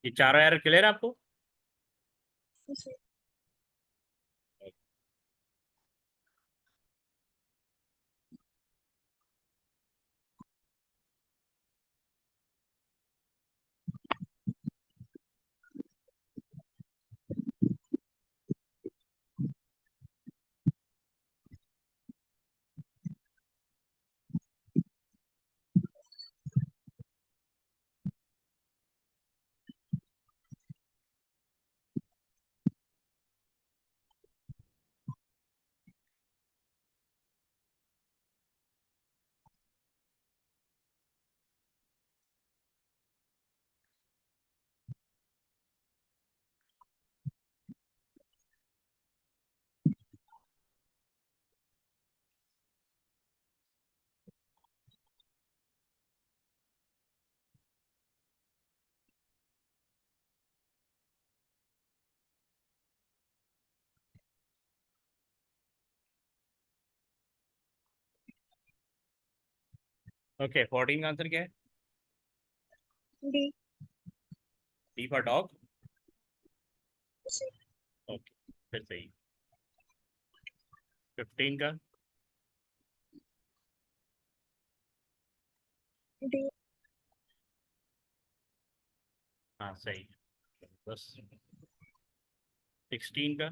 ये चारों एरर क्लियर है आपको? जी, ओके, 14 का आंसर क्या है? D, D for dog. जी, ओके, फिर सही। 15 का? डी, हाँ सही। बस। 16 का?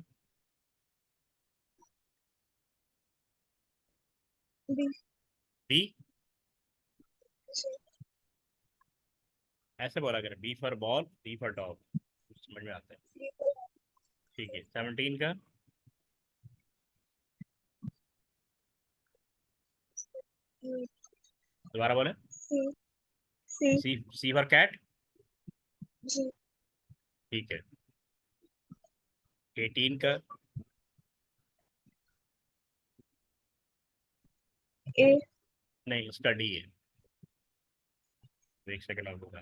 D, B. जी, ऐसे बोला करें, B for ball, D for dog, समझ में आता है। डी, ठीक है, 17 का? दोबारा बोले। सी, सी, सी। सी फॉर कैट। जी, ठीक है। 18 का? ए, नहीं, उसका डी है। एक सेकंड और होगा।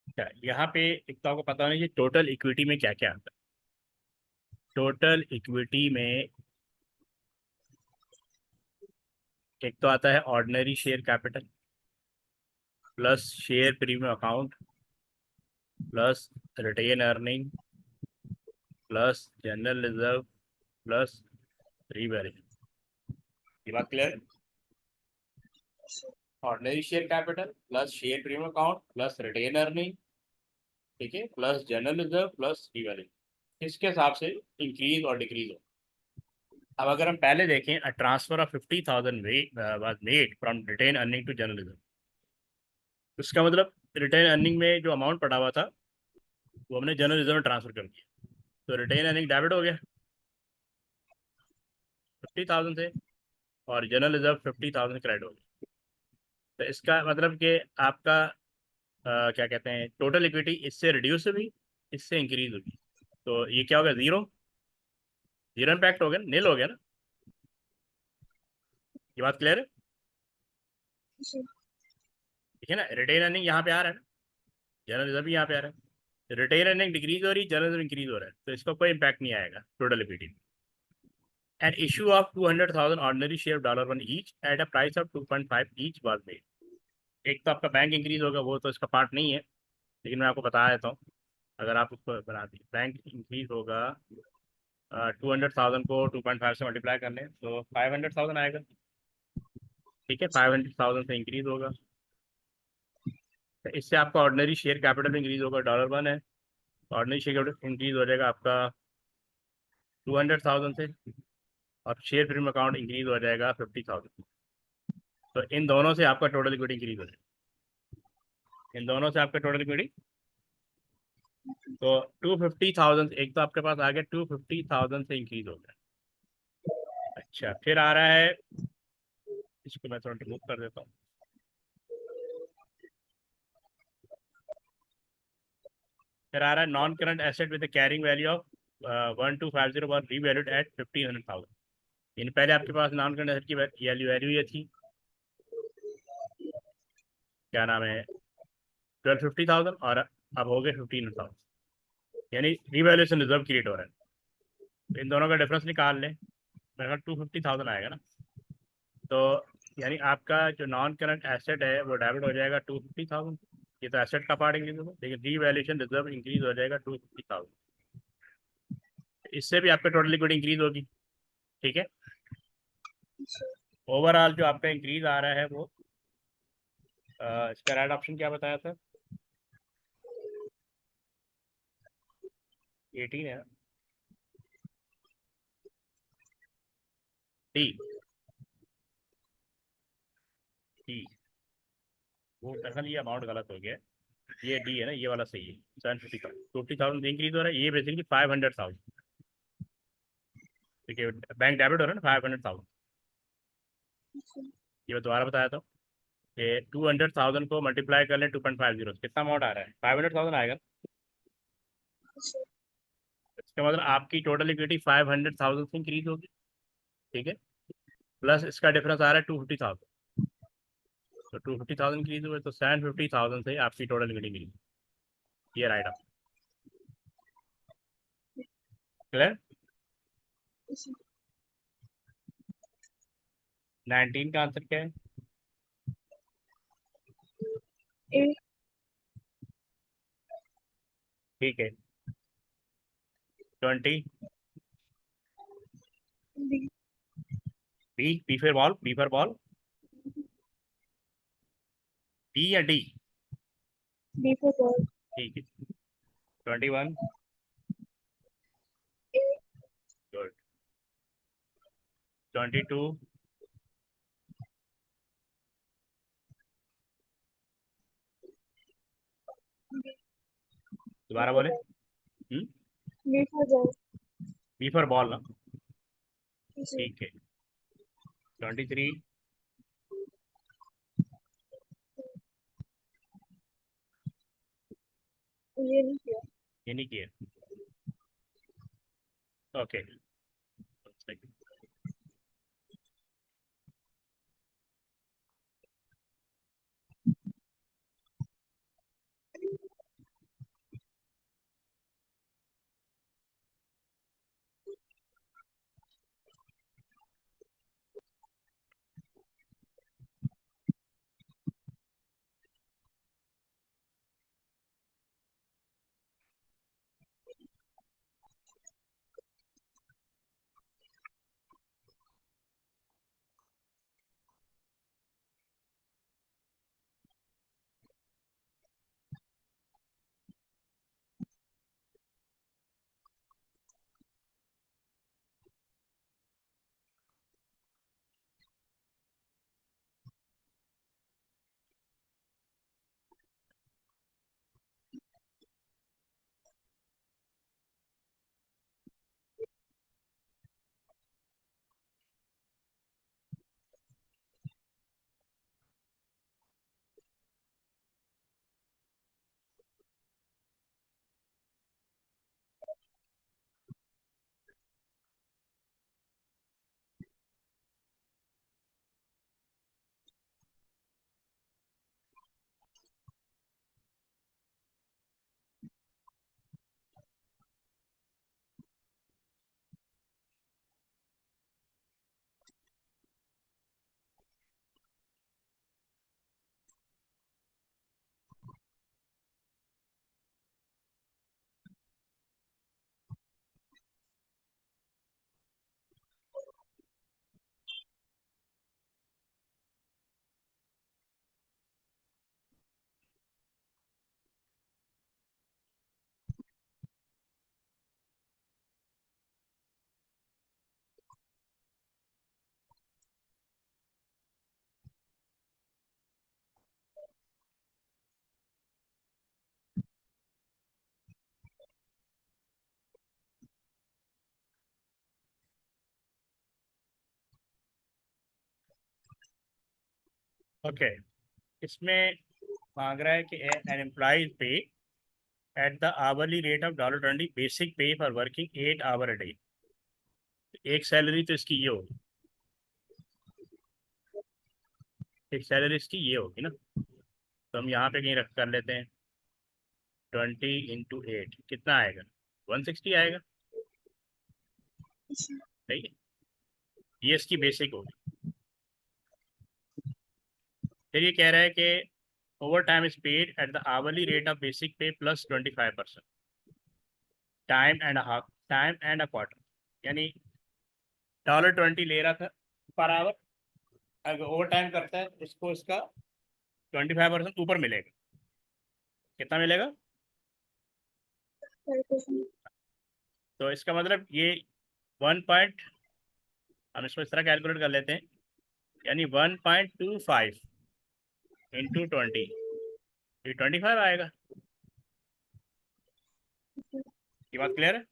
अच्छा, यहाँ पे एक तो आपको पता होना चाहिए टोटल इक्विटी में क्या क्या आता है। टोटल इक्विटी में एक तो आता है ordinary share capital, plus share premium account, plus retained earning, plus general reserve plus revaluation. ये बात क्लियर है? Ordinary share capital plus share premium account plus retained earning, ठीक है, plus general reserve plus revaluation, इसके हिसाब से increase और decrease हो। अब अगर हम पहले देखें, a transfer of 50,000 was made from retained earning to general reserve, उसका मतलब रिटेन अर्निंग में जो अमाउंट पड़ा हुआ था वो हमने जनरल रिजर्व में ट्रांसफर कर दिया, तो रिटेन अर्निंग डेबिट हो गया 50,000 से, और जनरल रिजर्व 50,000 क्रेडिट हो गया। तो इसका मतलब कि आपका क्या कहते हैं, टोटल इक्विटी इससे रिड्यूस हुई, इससे इंक्रीज हुई, तो ये क्या हो गया, जीरो, जीरो इम्पैक्ट हो गया, नील हो गया ना। ये बात क्लियर है? जी, ठीक है ना, रिटेन अर्निंग यहाँ पे आ रहा है ना, जनरल रिजर्व भी यहाँ पे आ रहा है, रिटेन अर्निंग डिक्रीज हो रही है, जनरल रिजर्व इंक्रीज हो रहा है, तो इसका कोई इम्पैक्ट नहीं आएगा टोटल इक्विटी में। An issue of 200,000 ordinary share of $1 each at a price of 2.5 each was made. एक तो आपका बैंक इंक्रीज होगा, वो तो इसका पार्ट नहीं है, लेकिन मैं आपको बता देता हूँ। अगर आप उसको बना दी, बैंक इंक्रीज होगा 200,000 को 2.5 से मल्टीप्लाई कर लें तो 500,000 आएगा, ठीक है, 500,000 से इंक्रीज होगा, तो इससे आपका ऑर्डिनरी शेयर कैपिटल इंक्रीज होगा, $1 है, ऑर्डिनरी शेयर कैपिटल इंक्रीज हो जाएगा आपका 200,000 से, और शेयर प्रीमियम अकाउंट इंक्रीज हो जाएगा 50,000। तो इन दोनों से आपका टोटल इक्विटी इंक्रीज हो जाएगा, इन दोनों से आपका टोटल इक्विटी, तो 250,000, एक तो आपके पास आ गया 250,000 से इंक्रीज हो गया। अच्छा, फिर आ रहा है, इसको मैं थोड़ा रिमूव कर देता हूँ, फिर आ रहा है non current asset with carrying value of 1250 revalued at 1,500,000। इन पहले आपके पास नॉन करंट एसेट की वैल्यू वैल्यू ये थी, क्या नाम है, 1250,000, और अब हो गए 15,000, यानी रीवैल्यूएशन रिजर्व क्रिएट हो रहा है, तो इन दोनों का डिफरेंस निकाल लें, मेरे ख्याल 250,000 आएगा ना, तो यानी आपका जो नॉन करंट एसेट है वो डेबिट हो जाएगा 250,000, ये तो एसेट का पार्ट इंक्रीज होगा, लेकिन रीवैल्यूएशन रिजर्व इंक्रीज हो जाएगा 250,000, इससे भी आपका टोटल लिक्विड इंक्रीज होगी, ठीक है। ओवरऑल जो आपका इंक्रीज आ रहा है वो इसका राइट ऑप्शन क्या बताया था, 18 है, डी, डी, वो दरअसल ये अमाउंट गलत हो गया, ये डी है ना, ये वाला सही है, 750,000 इंक्रीज हो रहा है, ये बेसिकली 500,000, ठीक है, बैंक डेबिट हो रहा है ना 500,000, ये मैं दोबारा बताया था कि 200,000 को मल्टीप्लाई कर लें 2.50 से कितना अमाउंट आ रहा है, 500,000 आएगा, इसका मतलब आपकी टोटल इक्विटी 500,000 से इंक्रीज होगी, ठीक है, प्लस इसका डिफरेंस आ रहा है 250,000, तो 250,000 इंक्रीज हुए, तो 750,000 से आपकी टोटल इक्विटी मिली, ये राइट ऑप्शन, क्लियर। 19 का आंसर क्या है, ए, ठीक है, 20, B, B for ball, B for ball, D या डी, बी फॉर बॉल, ठीक है, 21, ए, गुड, 22, बी, बी दोबारा फॉर बोले, ball, B for ball, B for ball ना, जी, ठीक है, 23, ये नहीं किया। ये नहीं किया, ओके, ओके, इसमें मांग रहा है कि an employee pay at the hourly rate of $20 basic pay for working 8 hour a day. एक सैलरी तो इसकी ये होगी, एक सैलरी इसकी ये होगी ना, तो हम यहाँ पे कहीं रख कर लेते हैं 20 × 8 कितना आएगा, 160 आएगा। सही है, ये इसकी बेसिक होगी। फिर ये कह रहा है कि overtime is paid at the hourly rate of basic pay plus 25%, time and half, time and a quarter, यानी $20 ले रहा था पर आवर, अगर ओवर टाइम करता है तो उसको इसका 25% ऊपर मिलेगा। कितना मिलेगा? 5%. तो इसका मतलब ये 1 पॉइंट, हम इसको इस तरह कैलकुलेट कर लेते हैं, यानी 1.25 इंटू 20, ये 25 आएगा। ये बात क्लियर है?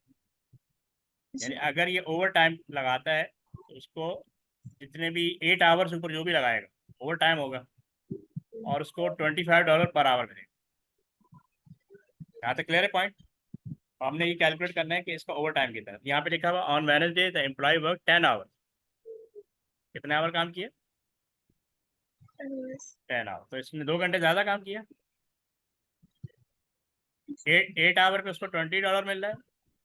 यानी अगर ये ओवर टाइम लगाता है तो उसको जितने भी 8 आवर्स ऊपर जो भी लगाएगा ओवर टाइम होगा, और उसको $25 पर आवर मिलेगा। यहाँ तक क्लियर है पॉइंट? हमने ये कैलकुलेट करना है कि इसका ओवर टाइम कितना है। यहाँ पे लिखा हुआ on Wednesday the employ work 10 hour, कितने आवर काम किया? 10 आवर, तो इसने 2 घंटे ज़्यादा काम किया। 8 आवर पे उसको $20 मिल रहा है,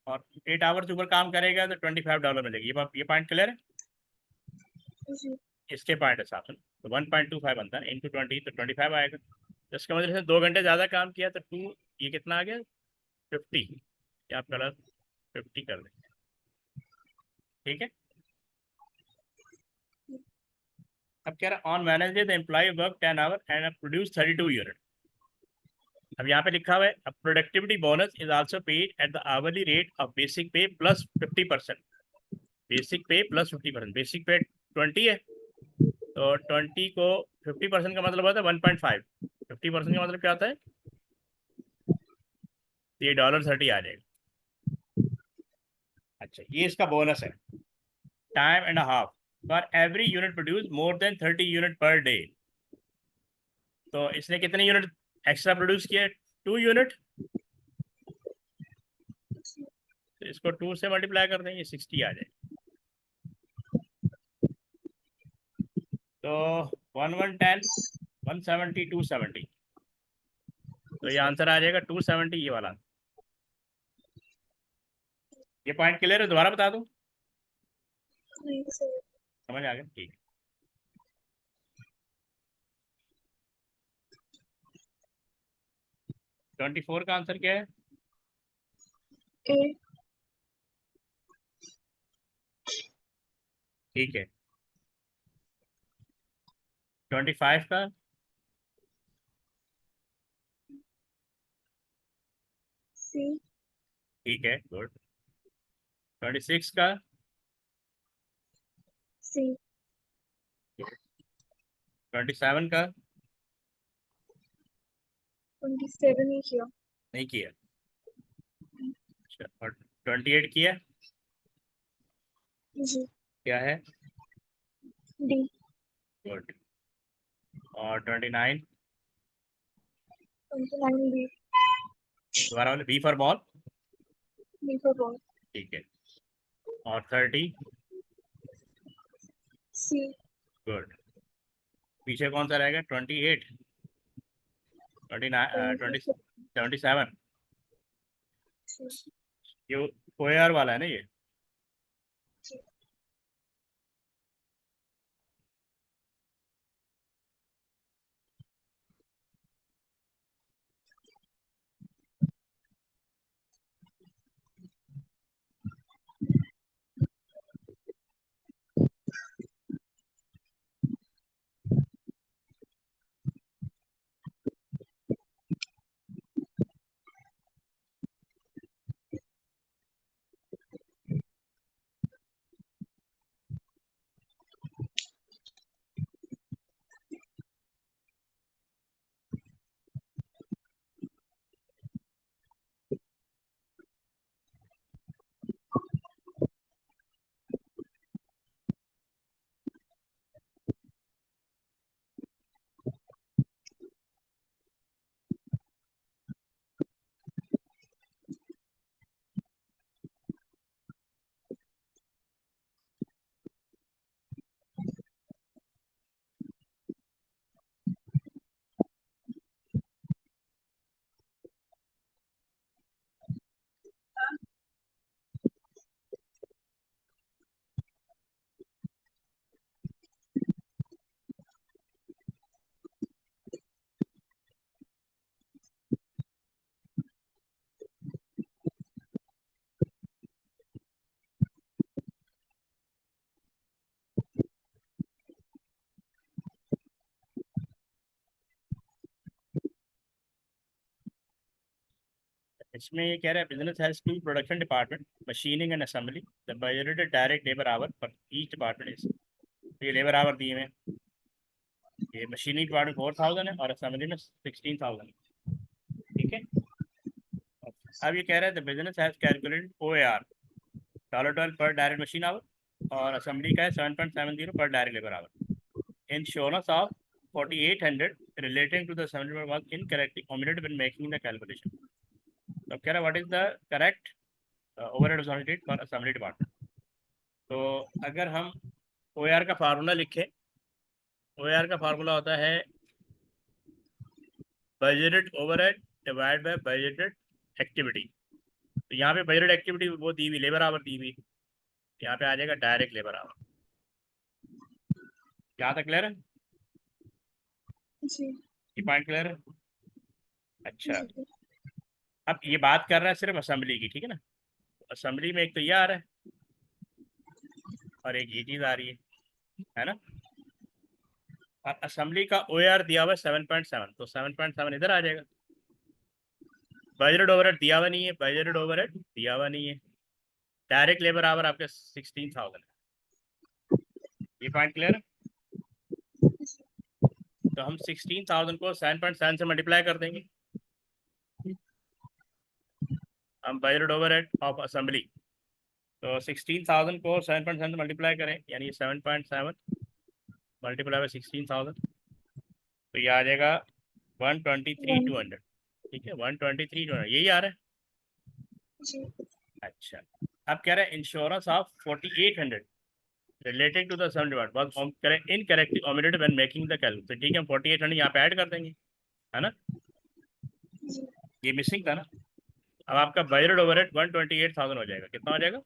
और 8 आवर से ऊपर काम करेगा तो $25 मिलेगी। ये पॉइंट क्लियर है? इसके पॉइंट हिसाब से तो 1.25 बनता है इंटू 20, तो 25 आएगा। तो इसका मतलब है 2 घंटे ज़्यादा काम किया तो ये कितना आ गया, 50, या आप कलर 50 कर दें। ठीक है, अब कह रहा on Wednesday the employ work 10 hour and produce 32 unit. अब यहाँ पे लिखा हुआ है productivity bonus is also paid at the hourly rate of basic pay plus 50%। Basic pay plus 50%, basic pay 20 है, तो 20 को 50% का मतलब होता है 1.5, 50% का मतलब क्या होता है, तो ये $30 आ जाएगा। अच्छा, ये इसका बोनस है। Time and half for every unit produce more than 30 unit per day. तो इसने कितने यूनिट एक्स्ट्रा प्रोड्यूस किए, 2 यूनिट, तो इसको 2 से मल्टीप्लाई कर देंगे, 60 आ जाएगा। तो 1110, 170, 270, तो ये आंसर आ जाएगा 270, ये वाला। ये पॉइंट क्लियर है? दोबारा बता दूं? नहीं सर. समझ आ गया? ठीक। 24 का आंसर क्या है? A. ठीक है। 25 का? C. ठीक है, गुड। 26 का? C. 27 का? 27 ही किया. नहीं किया। अच्छा, और 28 किया? जी. क्या है? D. गुड। और 29? 29 B. दोबारा वाले, B for ball? B for ball. ठीक है। और 30? C. गुड। पीछे कौन सा रहेगा, 28, 29, 77? ये OAR वाला है ना ये? इसमें ये कह रहा है business has to production department, machining and assembly, the budgeted direct labour hour for each department is, ये लेबर आवर दिए हुए हैं, ये मशीनिंग डिपार्टमेंट 4000 है और असेंबली में 16000 है, ठीक है। अब ये कह रहा है the business has calculated OAR $12 पर डायरेक्ट मशीन आवर, और असेंबली का है 7.70 पर direct labour our. Insurance of 4800 relating to the assembly was incorrectly omitted when making the calculation. तो कह रहा है what is the correct overhead associated for assembly department। तो अगर हम OAR का फार्मूला लिखें, OAR का फार्मूला होता है budgeted overhead divide by budgeted activity. तो यहाँ पे बजटेड एक्टिविटी वो दी हुई लेबर आवर दी हुई, यहाँ पे आ जाएगा डायरेक्ट लेबर आवर। यहाँ तक क्लियर है? जी ये पॉइंट क्लियर है? अच्छा, जी अब ये बात कर रहा है सिर्फ असेंबली की, ठीक है ना। असेंबली में एक तो ये आ रहा है और एक ये चीज़ आ रही है ना। और असेंबली का OAR दिया हुआ है 7.7, तो 7.7 इधर आ जाएगा। बजटेड ओवरहेड दिया हुआ नहीं है, बजटेड ओवरहेड दिया हुआ नहीं है, डायरेक्ट लेबर आवर आपके 16000 है। ये पॉइंट क्लियर है? तो हम 16000 को 7.7 से मल्टीप्लाई कर देंगे, हम बजटेड ओवरहेड ऑफ असेंबली, तो 16000 को 7.7 से मल्टीप्लाई करें, यानी 7.7 मल्टीप्लाई बाय 16000, तो ये आ जाएगा 123,200, ठीक है, 123,200 यही आ रहा है। जी अच्छा, अब कह रहे हैं insurance of 4800 related to the assembly part was incorrectly omitted when making the calculation. तो ठीक है, हम 4800 यहाँ पे ऐड कर देंगे, है ना, जी ये मिसिंग था ना। अब आपका बजटेड ओवरहेड 128,000 हो जाएगा, कितना हो जाएगा?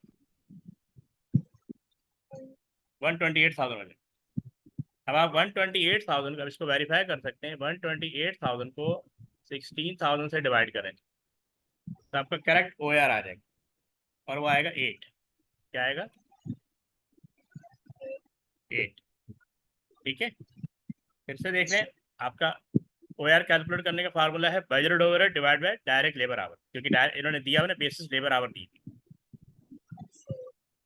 128,000 हो जाएगा। अब आप 128,000 का इसको वेरीफाई कर सकते हैं, 128,000 को 16,000 से डिवाइड करें तो आपका करेक्ट OAR आ जाएगा, और वो आएगा 8। क्या आएगा? 8, ठीक है। फिर से देख रहे हैं, आपका OAR कैलकुलेट करने का फार्मूला है budgeted overhead divide by direct labour our, क्योंकि इन्होंने दिया हुआ ना बेसिस लेबर आवर दी थी,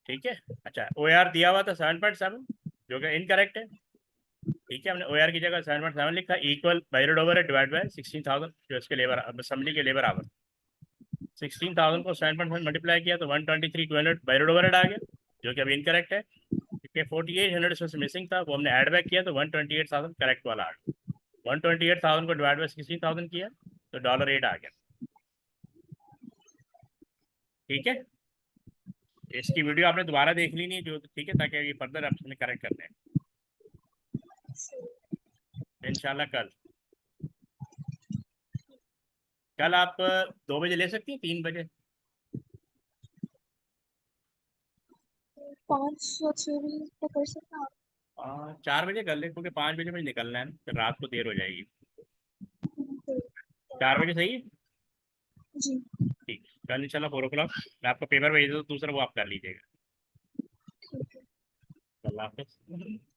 ठीक है। अच्छा, OAR दिया हुआ था 7.7 जो कि इनकरेक्ट है, ठीक है। हमने OAR की जगह 7.7 लिखा, equal budgeted overhead divide by 16,000 जो इसके लेबर असेंबली के लेबर आवर। 16,000 को 7.7 मल्टीप्लाई किया तो 123,200 बजटेड ओवरहेड आ गया, जो कि अभी इनकरेक्ट है, क्योंकि 4800 इसमें से मिसिंग था, वो हमने ऐड बैक किया तो 128,000 करेक्ट वाला आ गया। 128,000 को डिवाइड बाय 16,000 किया तो $8 आ गया, ठीक है। इसकी वीडियो आपने दोबारा देख ली नहीं जो, ठीक है, ताकि ये फर्दर आपने करेक्ट करने हैं इंशाल्लाह। कल आप 2 बजे ले सकती हैं, 3 बजे? 5 या 6 बजे तो कर सकते हैं 4 बजे कर ले, क्योंकि 5 बजे मुझे निकलना है ना, फिर रात को देर हो जाएगी। आप? 4 बजे सही है? जी ठीक, कल इंशाल्लाह 4 o'clock मैं आपको पेपर भेज दूँ दूसरा, वो आप कर लीजिएगा। ठीक है। अल्लाह हाफिज़।